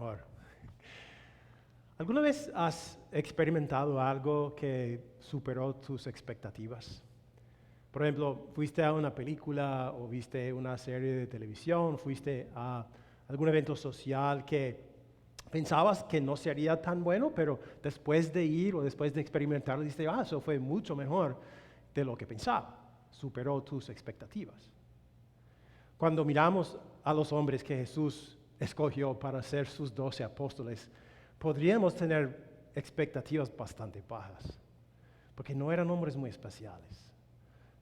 mejor. ¿Alguna vez has experimentado algo que superó tus expectativas? Por ejemplo, fuiste a una película o viste una serie de televisión, fuiste a algún evento social que pensabas que no sería tan bueno, pero después de ir o después de experimentarlo, dijiste, eso fue mucho mejor de lo que pensaba, superó tus expectativas. Cuando miramos a los hombres que Jesús escogió para ser sus 12 apóstoles, podríamos tener expectativas bastante bajas, porque no eran hombres muy especiales,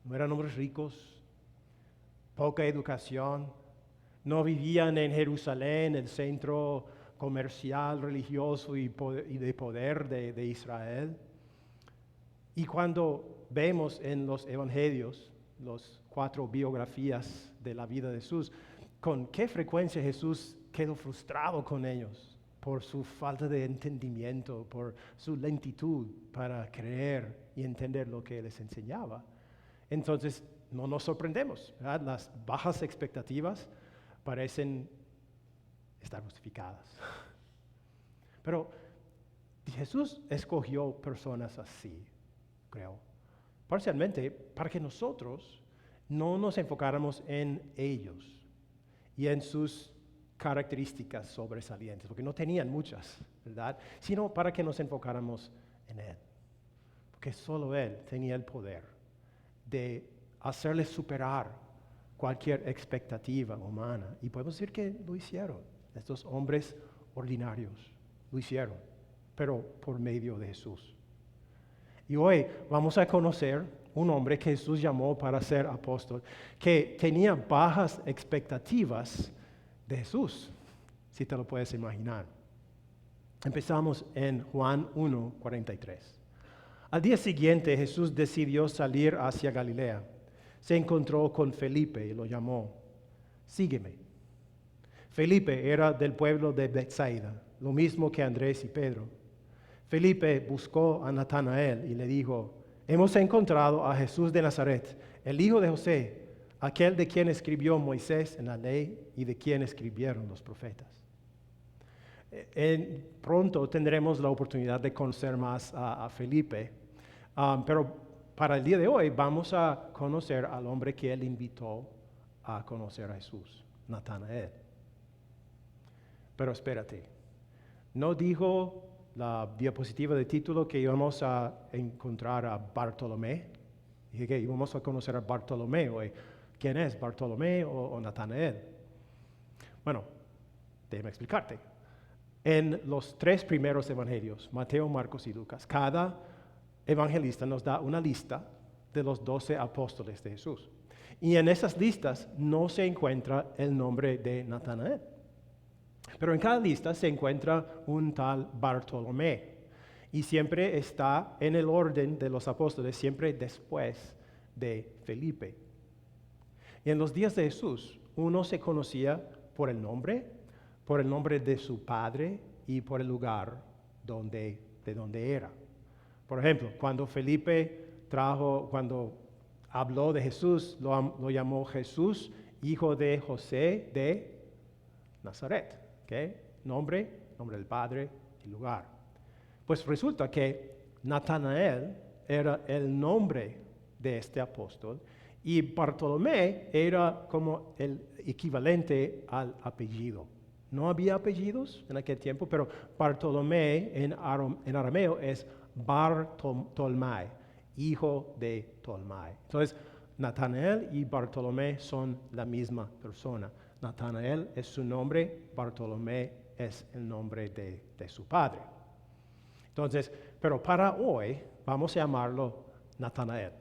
no eran hombres ricos, poca educación, no vivían en Jerusalén, el centro comercial, religioso y de poder de Israel. Y cuando vemos en los evangelios, las 4 biografías de la vida de Jesús, con qué frecuencia Jesús quedó frustrado con ellos por su falta de entendimiento, por su lentitud para creer y entender lo que les enseñaba. Entonces, no nos sorprendemos, ¿verdad? Las bajas expectativas parecen estar justificadas. Pero Jesús escogió personas así, creo, parcialmente para que nosotros no nos enfocáramos en ellos y en sus características sobresalientes, porque no tenían muchas, ¿verdad? Sino para que nos enfocáramos en Él, porque solo Él tenía el poder de hacerles superar cualquier expectativa humana. Y podemos decir que lo hicieron. Estos hombres ordinarios lo hicieron, pero por medio de Jesús. Y hoy vamos a conocer un hombre que Jesús llamó para ser apóstol, que tenía bajas expectativas de Jesús, si te lo puedes imaginar. Empezamos en Juan 1:43. Al día siguiente Jesús decidió salir hacia Galilea. Se encontró con Felipe y lo llamó, sígueme. Felipe era del pueblo de Betsaida, lo mismo que Andrés y Pedro. Felipe buscó a Natanael y le dijo, hemos encontrado a Jesús de Nazaret, el hijo de José, aquel de quien escribió Moisés en la ley y de quien escribieron los profetas. Pronto tendremos la oportunidad de conocer más a Felipe, pero para el día de hoy vamos a conocer al hombre que él invitó a conocer a Jesús, Natanael. Pero espérate, no dijo la diapositiva de título que íbamos a encontrar a Bartolomé. Dije que íbamos a conocer a Bartolomé hoy. ¿Quién es Bartolomé o Natanael? Bueno, déjame explicarte. En los 3 primeros evangelios, Mateo, Marcos y Lucas, cada evangelista nos da una lista de los 12 apóstoles de Jesús. Y en esas listas no se encuentra el nombre de Natanael. Pero en cada lista se encuentra un tal Bartolomé. Y siempre está en el orden de los apóstoles, siempre después de Felipe. Y en los días de Jesús, uno se conocía por el nombre de su padre y por el lugar de donde era. Por ejemplo, cuando cuando habló de Jesús, lo llamó Jesús, hijo de José de Nazaret. ¿Okay? Nombre del padre y lugar. Pues resulta que Natanael era el nombre de este apóstol y Bartolomé era como el equivalente al apellido. No había apellidos en aquel tiempo, pero Bartolomé en arameo es Bar-Tolmai, hijo de Tolmai. Entonces, Natanael y Bartolomé son la misma persona. Natanael es su nombre, Bartolomé es el nombre de su padre. Entonces, pero para hoy vamos a llamarlo Natanael.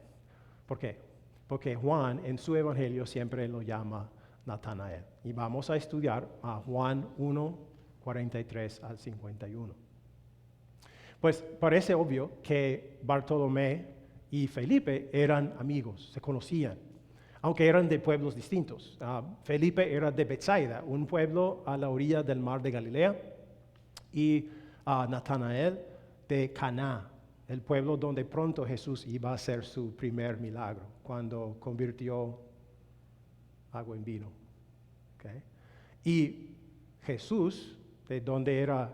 ¿Por qué? Porque Juan en su evangelio siempre lo llama Natanael. Y vamos a estudiar a Juan 1:43 al 51. Pues parece obvio que Bartolomé y Felipe eran amigos, se conocían, aunque eran de pueblos distintos. Felipe era de Betsaida, un pueblo a la orilla del mar de Galilea, y Natanael de Caná, el pueblo donde pronto Jesús iba a hacer su primer milagro, cuando convirtió agua en vino. ¿Okay? Y Jesús de donde era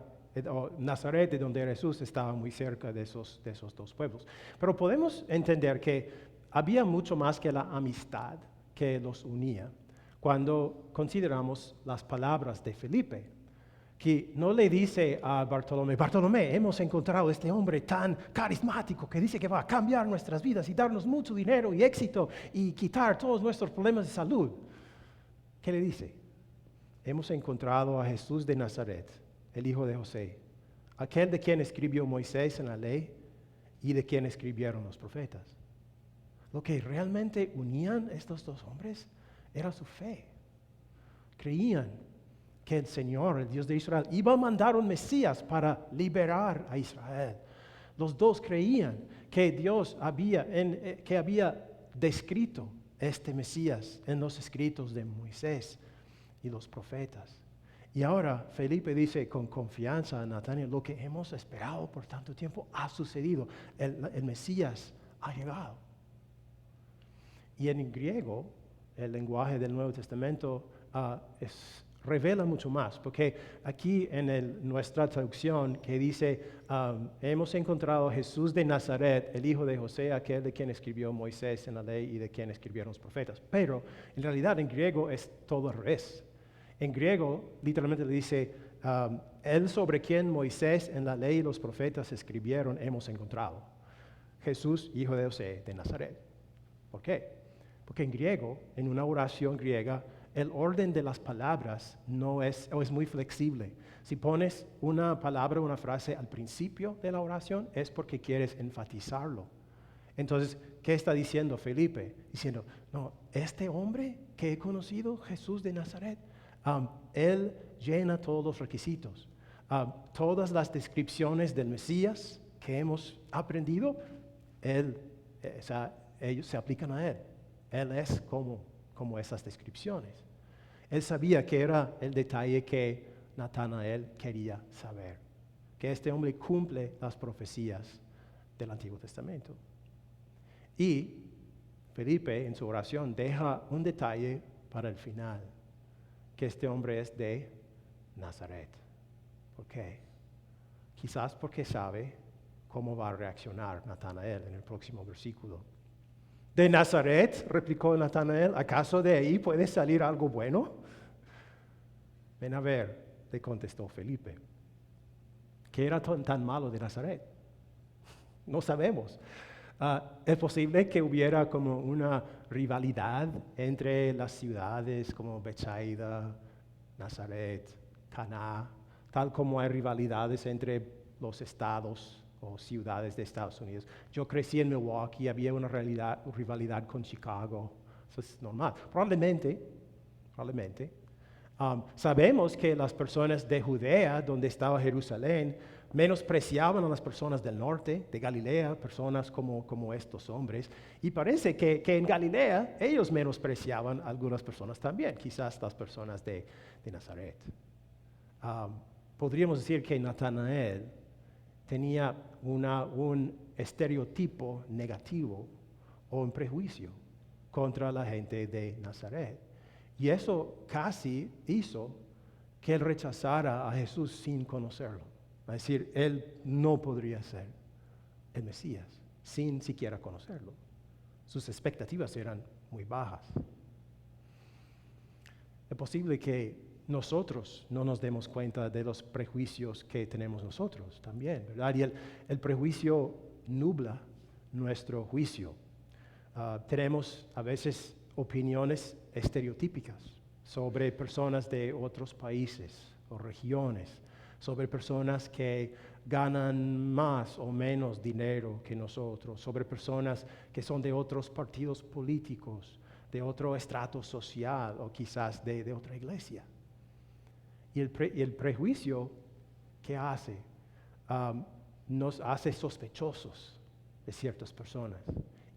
Nazaret, de donde era Jesús, estaba muy cerca de esos dos pueblos. Pero podemos entender que había mucho más que la amistad que los unía cuando consideramos las palabras de Felipe, que no le dice a Bartolomé: Bartolomé, hemos encontrado este hombre tan carismático que dice que va a cambiar nuestras vidas y darnos mucho dinero y éxito y quitar todos nuestros problemas de salud. ¿Qué le dice? Hemos encontrado a Jesús de Nazaret, el hijo de José, aquel de quien escribió Moisés en la ley y de quien escribieron los profetas. Lo que realmente unían estos dos hombres era su fe. Creían que el Señor, el Dios de Israel, iba a mandar un Mesías para liberar a Israel. Los dos creían que Dios había descrito este Mesías en los escritos de Moisés y los profetas. Y ahora Felipe dice con confianza a Natanael: lo que hemos esperado por tanto tiempo ha sucedido. El Mesías ha llegado. Y en griego, el lenguaje del Nuevo Testamento revela mucho más, porque aquí en nuestra traducción que dice: hemos encontrado a Jesús de Nazaret, el hijo de José, aquel de quien escribió Moisés en la ley y de quien escribieron los profetas. Pero en realidad en griego es todo al revés. En griego literalmente le dice: el sobre quien Moisés en la ley y los profetas escribieron hemos encontrado. Jesús, hijo de José de Nazaret. ¿Por qué? Porque en griego, en una oración griega, el orden de las palabras es muy flexible. Si pones una palabra, una frase al principio de la oración, es porque quieres enfatizarlo. Entonces, ¿qué está diciendo Felipe? Diciendo: no, este hombre que he conocido, Jesús de Nazaret, él llena todos los requisitos. Todas las descripciones del Mesías que hemos aprendido, ellos se aplican a él. Él es como esas descripciones. Él sabía que era el detalle que Natanael quería saber, que este hombre cumple las profecías del Antiguo Testamento. Y Felipe en su oración deja un detalle para el final, que este hombre es de Nazaret. ¿Por qué? Quizás porque sabe cómo va a reaccionar Natanael en el próximo versículo. ¿De Nazaret?, replicó Natanael, ¿acaso de ahí puede salir algo bueno? Ven a ver, le contestó Felipe. ¿Qué era tan malo de Nazaret? No sabemos. Es posible que hubiera como una rivalidad entre las ciudades como Betsaida, Nazaret, Caná, tal como hay rivalidades entre los estados o ciudades de Estados Unidos. Yo crecí en Milwaukee, había una rivalidad con Chicago. Eso es normal. Probablemente, sabemos que las personas de Judea, donde estaba Jerusalén, menospreciaban a las personas del norte, de Galilea, personas como estos hombres. Y parece que en Galilea ellos menospreciaban a algunas personas también, quizás las personas de Nazaret. Podríamos decir que Natanael tenía un estereotipo negativo o un prejuicio contra la gente de Nazaret. Y eso casi hizo que él rechazara a Jesús sin conocerlo. Es decir, él no podría ser el Mesías sin siquiera conocerlo. Sus expectativas eran muy bajas. Es posible que nosotros no nos demos cuenta de los prejuicios que tenemos nosotros también, ¿verdad? Y el prejuicio nubla nuestro juicio. Tenemos a veces opiniones estereotípicas sobre personas de otros países o regiones, sobre personas que ganan más o menos dinero que nosotros, sobre personas que son de otros partidos políticos, de otro estrato social o quizás de otra iglesia. Y el prejuicio que hace nos hace sospechosos de ciertas personas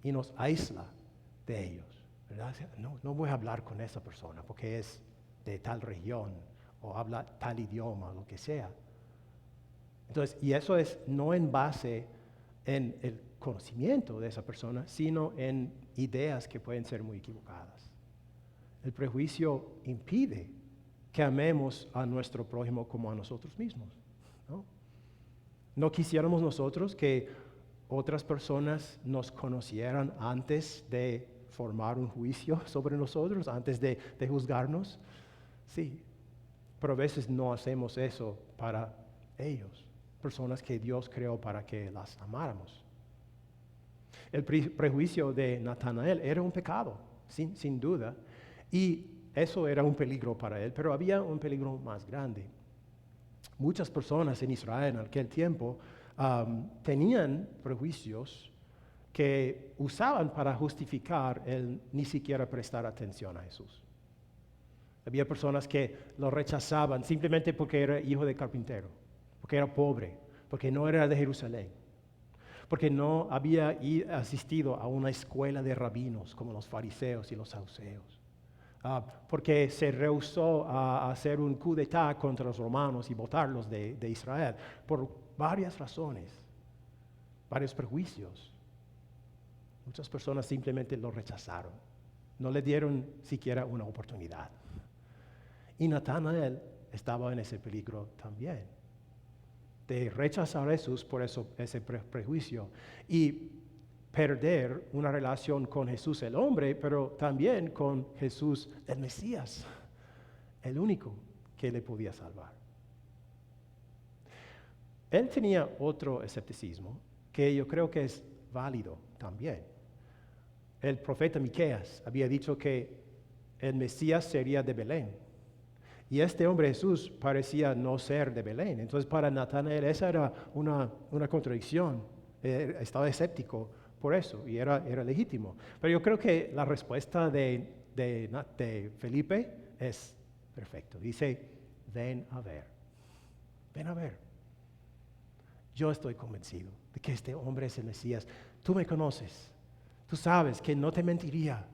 y nos aísla de ellos, ¿verdad? No voy a hablar con esa persona porque es de tal región o habla tal idioma, lo que sea. Entonces, y eso es no en base en el conocimiento de esa persona, sino en ideas que pueden ser muy equivocadas. El prejuicio impide que amemos a nuestro prójimo como a nosotros mismos, ¿no? ¿No quisiéramos nosotros que otras personas nos conocieran antes de formar un juicio sobre nosotros, antes de juzgarnos? Sí, pero a veces no hacemos eso para ellos, personas que Dios creó para que las amáramos. El prejuicio de Natanael era un pecado, sin duda, y eso era un peligro para él, pero había un peligro más grande. Muchas personas en Israel en aquel tiempo tenían prejuicios que usaban para justificar el ni siquiera prestar atención a Jesús. Había personas que lo rechazaban simplemente porque era hijo de carpintero, porque era pobre, porque no era de Jerusalén, porque no había asistido a una escuela de rabinos como los fariseos y los saduceos. Porque se rehusó a hacer un coup d'état contra los romanos y botarlos de Israel, por varias razones, varios prejuicios. Muchas personas simplemente lo rechazaron, no le dieron siquiera una oportunidad. Y Natanael estaba en ese peligro también, de rechazar a Jesús por ese prejuicio y perder una relación con Jesús el hombre, pero también con Jesús el Mesías, el único que le podía salvar. Él tenía otro escepticismo que yo creo que es válido también. El profeta Miqueas había dicho que el Mesías sería de Belén. Y este hombre Jesús parecía no ser de Belén. Entonces para Natanael esa era una contradicción. Estaba escéptico por eso y era legítimo. Pero yo creo que la respuesta de Felipe es perfecta. Dice, ven a ver. Ven a ver. Yo estoy convencido de que este hombre es el Mesías. Tú me conoces. Tú sabes que no te mentiría.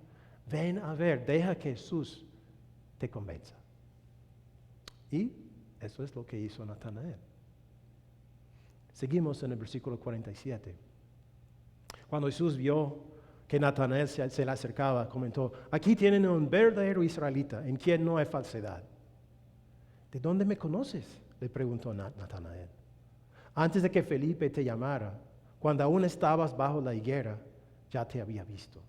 Ven a ver. Deja que Jesús te convenza. Y eso es lo que hizo Natanael. Seguimos en el versículo 47. Cuando Jesús vio que Natanael se le acercaba, comentó, aquí tienen un verdadero israelita en quien no hay falsedad. ¿De dónde me conoces?, le preguntó Natanael. Antes de que Felipe te llamara, cuando aún estabas bajo la higuera, ya te había visto.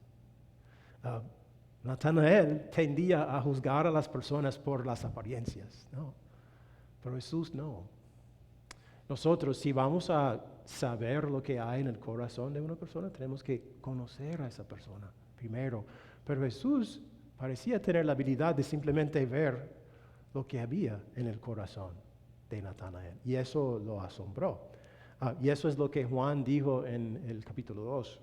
Natanael tendía a juzgar a las personas por las apariencias, ¿no? Pero Jesús no. Nosotros, si vamos a saber lo que hay en el corazón de una persona, tenemos que conocer a esa persona primero. Pero Jesús parecía tener la habilidad de simplemente ver lo que había en el corazón de Natanael. Y eso lo asombró. Y eso es lo que Juan dijo en el capítulo 2.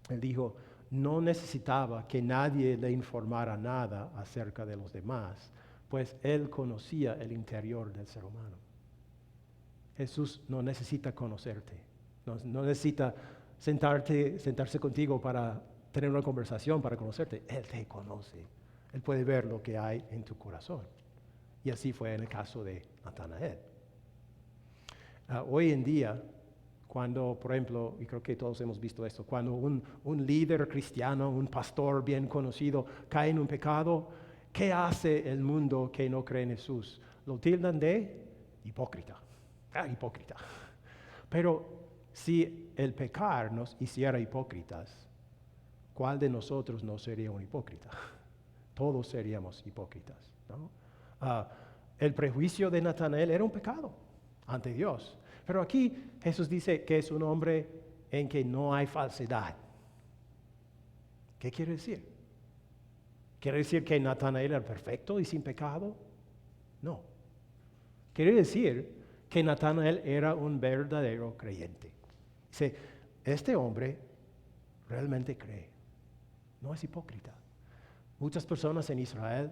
Él dijo, no necesitaba que nadie le informara nada acerca de los demás, pues él conocía el interior del ser humano. Jesús no necesita conocerte, no necesita sentarse contigo para tener una conversación, para conocerte. Él te conoce, Él puede ver lo que hay en tu corazón. Y así fue en el caso de Natanael. Hoy en día, cuando, por ejemplo, y creo que todos hemos visto esto, cuando un líder cristiano, un pastor bien conocido, cae en un pecado, ¿qué hace el mundo que no cree en Jesús? Lo tildan de hipócrita. Hipócrita. Pero si el pecar nos hiciera hipócritas, ¿cuál de nosotros no sería un hipócrita? Todos seríamos hipócritas, ¿no? El prejuicio de Natanael era un pecado ante Dios. Pero aquí Jesús dice que es un hombre en que no hay falsedad. ¿Qué quiere decir? ¿Quiere decir que Natanael era perfecto y sin pecado? No. Quiere decir que Natanael era un verdadero creyente. Dice, este hombre realmente cree, no es hipócrita. Muchas personas en Israel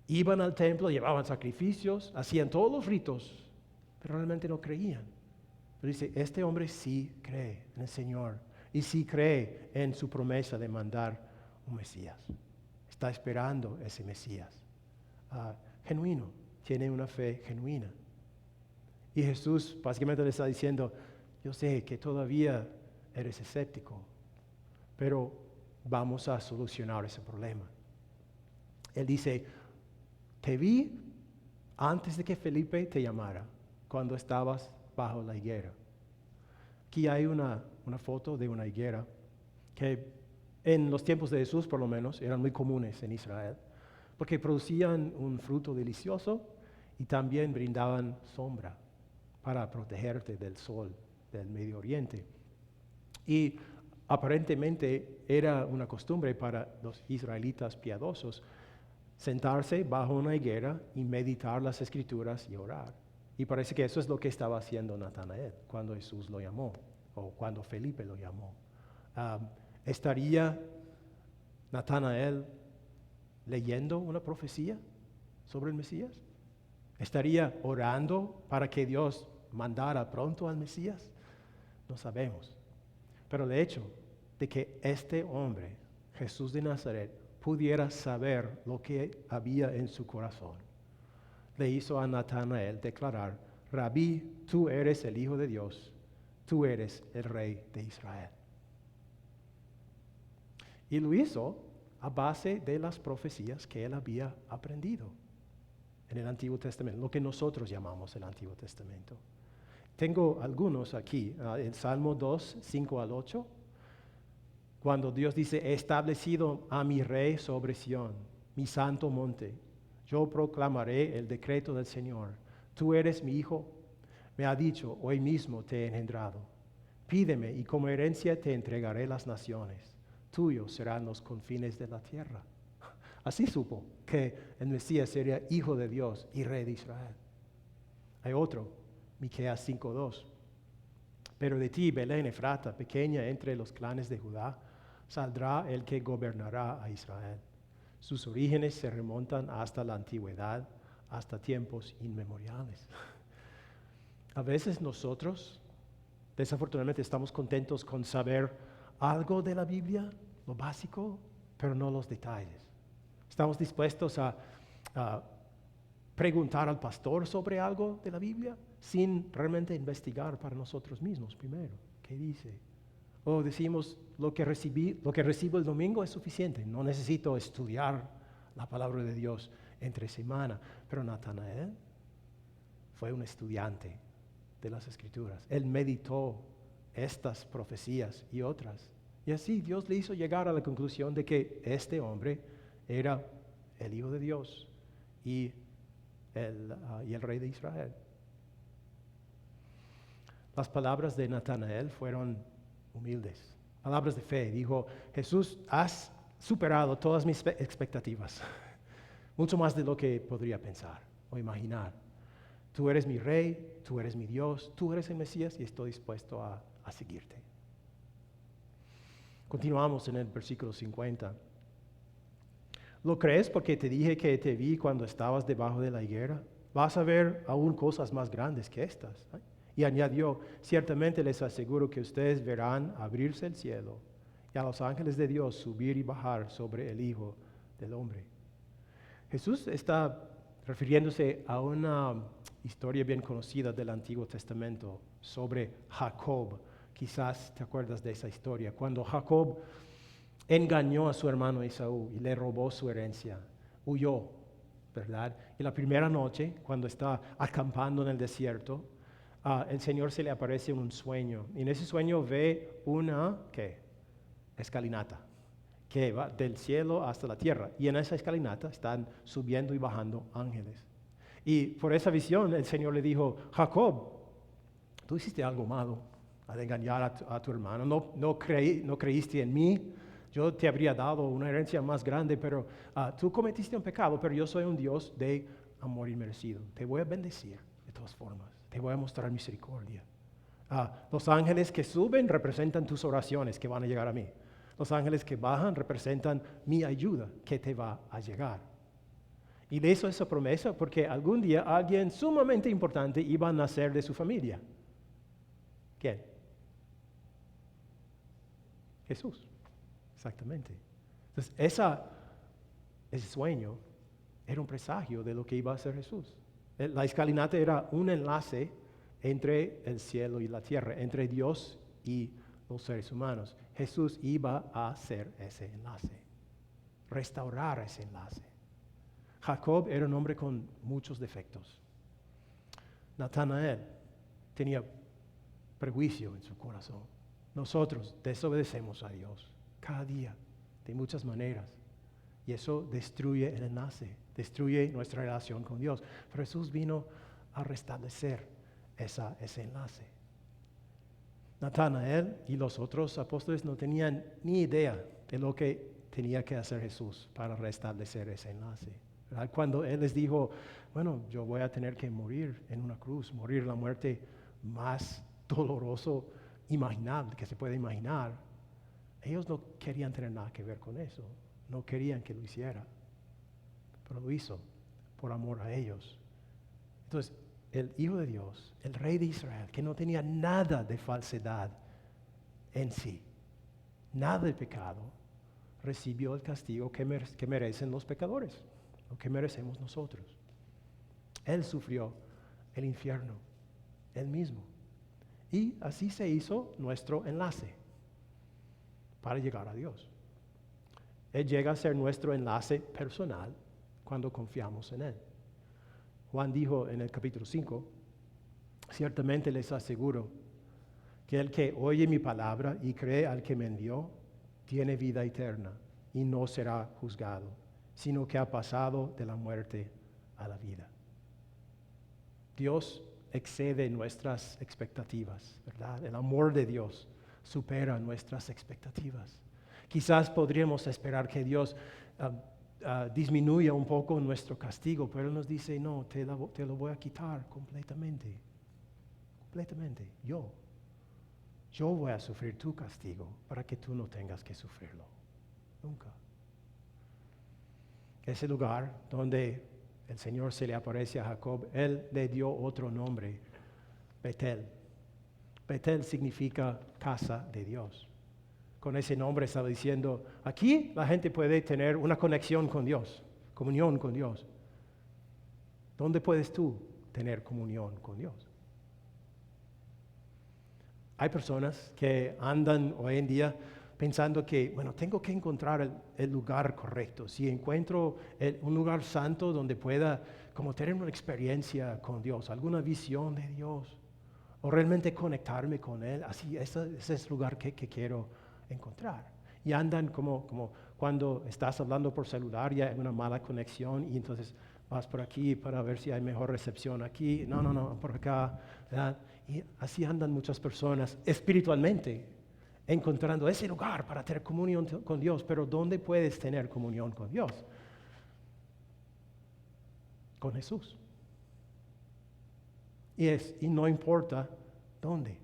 iban al templo, llevaban sacrificios, hacían todos los ritos, pero realmente no creían. Pero dice, este hombre sí cree en el Señor y sí cree en su promesa de mandar un Mesías. Está esperando ese Mesías. Genuino, tiene una fe genuina. Y Jesús básicamente le está diciendo, yo sé que todavía eres escéptico, pero vamos a solucionar ese problema. Él dice, te vi antes de que Felipe te llamara, cuando estabas bajo la higuera. Aquí hay una foto de una higuera que en los tiempos de Jesús, por lo menos, eran muy comunes en Israel, porque producían un fruto delicioso y también brindaban sombra para protegerte del sol del Medio Oriente. Y aparentemente era una costumbre para los israelitas piadosos sentarse bajo una higuera y meditar las Escrituras y orar. Y parece que eso es lo que estaba haciendo Natanael cuando Jesús lo llamó, o cuando Felipe lo llamó. ¿Estaría Natanael leyendo una profecía sobre el Mesías? ¿Estaría orando para que Dios mandara pronto al Mesías? No sabemos. Pero el hecho de que este hombre, Jesús de Nazaret, pudiera saber lo que había en su corazón, le hizo a Natanael declarar: Rabí, tú eres el Hijo de Dios, tú eres el Rey de Israel. Y lo hizo a base de las profecías que él había aprendido en el Antiguo Testamento, lo que nosotros llamamos el Antiguo Testamento. Tengo algunos aquí, en Salmo 2, 5 al 8, cuando Dios dice: he establecido a mi rey sobre Sión, mi santo monte. Yo proclamaré el decreto del Señor. Tú eres mi hijo, me ha dicho, hoy mismo te he engendrado. Pídeme y como herencia te entregaré las naciones. Tuyos serán los confines de la tierra. Así supo que el Mesías sería hijo de Dios y rey de Israel. Hay otro, Miqueas 5:2. Pero de ti, Belén Efrata, pequeña entre los clanes de Judá, saldrá el que gobernará a Israel. Sus orígenes se remontan hasta la antigüedad, hasta tiempos inmemoriales. A veces nosotros, desafortunadamente, estamos contentos con saber algo de la Biblia, lo básico, pero no los detalles. Estamos dispuestos a preguntar al pastor sobre algo de la Biblia sin realmente investigar para nosotros mismos primero. ¿Qué dice? O decimos, lo que recibo el domingo es suficiente, no necesito estudiar la palabra de Dios entre semana. Pero Natanael fue un estudiante de las Escrituras. Él meditó estas profecías y otras. Y así Dios le hizo llegar a la conclusión de que este hombre era el Hijo de Dios y el Rey de Israel. Las palabras de Natanael fueron humildes, palabras de fe. Dijo: Jesús, has superado todas mis expectativas, mucho más de lo que podría pensar o imaginar. Tú eres mi Rey, tú eres mi Dios, tú eres el Mesías y estoy dispuesto a seguirte. Continuamos en el versículo 50. ¿Lo crees porque te dije que te vi cuando estabas debajo de la higuera? Vas a ver aún cosas más grandes que estas. Y añadió: ciertamente les aseguro que ustedes verán abrirse el cielo y a los ángeles de Dios subir y bajar sobre el Hijo del Hombre. Jesús está refiriéndose a una historia bien conocida del Antiguo Testamento sobre Jacob. Quizás te acuerdas de esa historia, cuando Jacob engañó a su hermano Esaú y le robó su herencia, huyó, ¿verdad? Y la primera noche, cuando está acampando en el desierto, el Señor se le aparece en un sueño, y en ese sueño ve una, escalinata, que va del cielo hasta la tierra, y en esa escalinata están subiendo y bajando ángeles. Y por esa visión el Señor le dijo: Jacob, tú hiciste algo malo al engañar a tu hermano, no creíste en mí. Yo te habría dado una herencia más grande, pero tú cometiste un pecado, pero yo soy un Dios de amor inmerecido. Te voy a bendecir de todas formas, te voy a mostrar misericordia. Los ángeles que suben representan tus oraciones que van a llegar a mí. Los ángeles que bajan representan mi ayuda que te va a llegar. Y le hizo esa promesa porque algún día alguien sumamente importante iba a nacer de su familia. ¿Quién? Jesús. Exactamente. Entonces, ese sueño era un presagio de lo que iba a hacer Jesús. La escalinata era un enlace entre el cielo y la tierra, entre Dios y los seres humanos. Jesús iba a hacer ese enlace, restaurar ese enlace. Jacob era un hombre con muchos defectos. Natanael tenía prejuicio en su corazón. Nosotros desobedecemos a Dios cada día, de muchas maneras. Y eso destruye el enlace, destruye nuestra relación con Dios. Pero Jesús vino a restablecer ese enlace. Natanael y los otros apóstoles no tenían ni idea de lo que tenía que hacer Jesús para restablecer ese enlace. ¿Verdad? Cuando Él les dijo, bueno, yo voy a tener que morir en una cruz, morir la muerte más doloroso imaginable que se puede imaginar, ellos no querían tener nada que ver con eso, no querían que lo hiciera, pero lo hizo por amor a ellos. Entonces, el Hijo de Dios, el Rey de Israel, que no tenía nada de falsedad en sí, nada de pecado, recibió el castigo que merecen los pecadores, lo que merecemos nosotros. Él sufrió el infierno, Él mismo. Y así se hizo nuestro enlace para llegar a Dios. Él llega a ser nuestro enlace personal cuando confiamos en Él. Juan dijo en el capítulo 5, ciertamente les aseguro que el que oye mi palabra y cree al que me envió, tiene vida eterna y no será juzgado, sino que ha pasado de la muerte a la vida. Dios excede nuestras expectativas, ¿verdad? El amor de Dios supera nuestras expectativas. Quizás podríamos esperar que Dios disminuya un poco nuestro castigo, pero Él nos dice, no, te lo voy a quitar completamente. Completamente, yo voy a sufrir tu castigo para que tú no tengas que sufrirlo. Nunca. Ese lugar donde el Señor se le aparece a Jacob, Él le dio otro nombre, Betel. Betel significa casa de Dios. Con ese nombre estaba diciendo, aquí la gente puede tener una conexión con Dios, comunión con Dios. ¿Dónde puedes tú tener comunión con Dios? Hay personas que andan hoy en día pensando que, bueno, tengo que encontrar el lugar correcto. Si encuentro un lugar santo donde pueda como tener una experiencia con Dios, alguna visión de Dios, o realmente conectarme con Él, así, ese es el lugar que quiero encontrar. Y andan como cuando estás hablando por celular y hay una mala conexión y entonces vas por aquí para ver si hay mejor recepción aquí, no, por acá, ¿verdad? Y así andan muchas personas espiritualmente, encontrando ese lugar para tener comunión con Dios. Pero ¿dónde puedes tener comunión con Dios? Con Jesús. Y no importa dónde.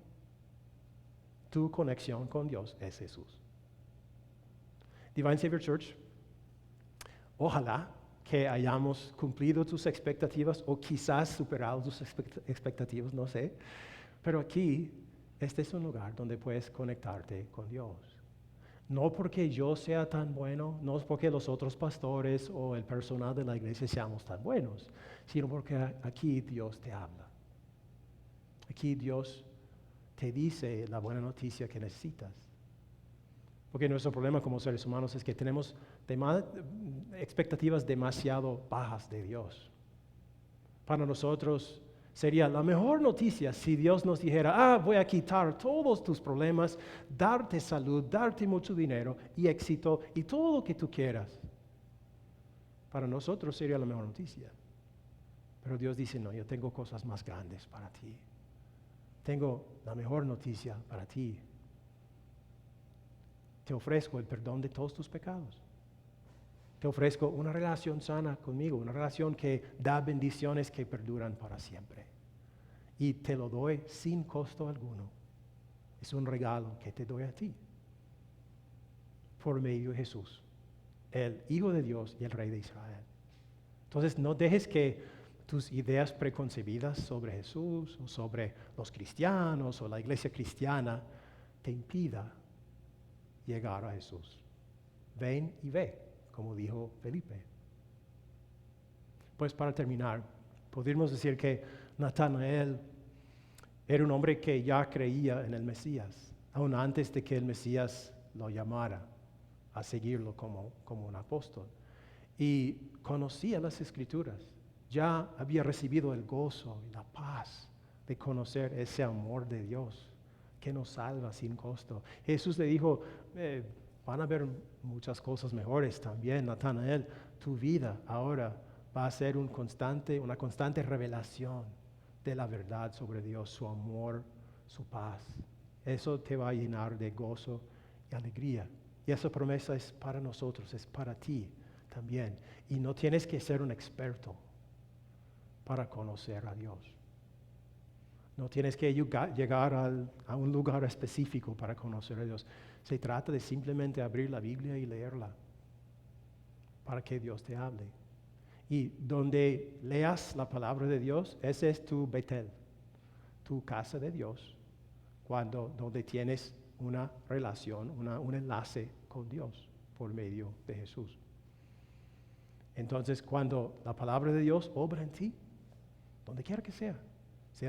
Tu conexión con Dios es Jesús. Divine Savior Church, ojalá que hayamos cumplido tus expectativas o quizás superado tus expectativas, no sé. Pero aquí, este es un lugar donde puedes conectarte con Dios. No porque yo sea tan bueno, no es porque los otros pastores o el personal de la iglesia seamos tan buenos, sino porque aquí Dios te habla. Aquí Dios te dice la buena noticia que necesitas. Porque nuestro problema como seres humanos es que tenemos expectativas demasiado bajas de Dios. Para nosotros sería la mejor noticia si Dios nos dijera, voy a quitar todos tus problemas, darte salud, darte mucho dinero y éxito y todo lo que tú quieras. Para nosotros sería la mejor noticia. Pero Dios dice, no, yo tengo cosas más grandes para ti. Tengo la mejor noticia para ti. Te ofrezco el perdón de todos tus pecados. Te ofrezco una relación sana conmigo, una relación que da bendiciones que perduran para siempre. Y te lo doy sin costo alguno. Es un regalo que te doy a ti. Por medio de Jesús, el Hijo de Dios y el Rey de Israel. Entonces no dejes que tus ideas preconcebidas sobre Jesús o sobre los cristianos o la iglesia cristiana te impida llegar a Jesús. Ven y ve, como dijo Felipe. Pues para terminar, podríamos decir que Natanael era un hombre que ya creía en el Mesías, aún antes de que el Mesías lo llamara a seguirlo como un apóstol. y conocía las Escrituras. Ya había recibido el gozo y la paz de conocer ese amor de Dios que nos salva sin costo. Jesús le dijo, van a haber muchas cosas mejores también, Natanael. Tu vida ahora va a ser una constante revelación de la verdad sobre Dios, su amor, su paz. Eso te va a llenar de gozo y alegría. Y esa promesa es para nosotros, es para ti también. Y no tienes que ser un experto para conocer a Dios. No tienes que llegar a un lugar específico para conocer a Dios. Se trata de simplemente abrir la Biblia y leerla para que Dios te hable. Y donde leas la palabra de Dios, ese es tu Betel, tu casa de Dios, donde tienes una relación, un enlace con Dios por medio de Jesús. Entonces, cuando la palabra de Dios obra en ti, donde quiera que sea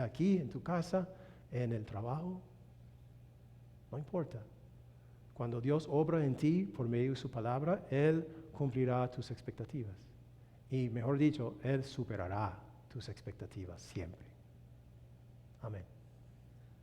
aquí, en tu casa, en el trabajo, no importa. Cuando Dios obra en ti por medio de su palabra, Él cumplirá tus expectativas. Y mejor dicho, Él superará tus expectativas siempre. Amén.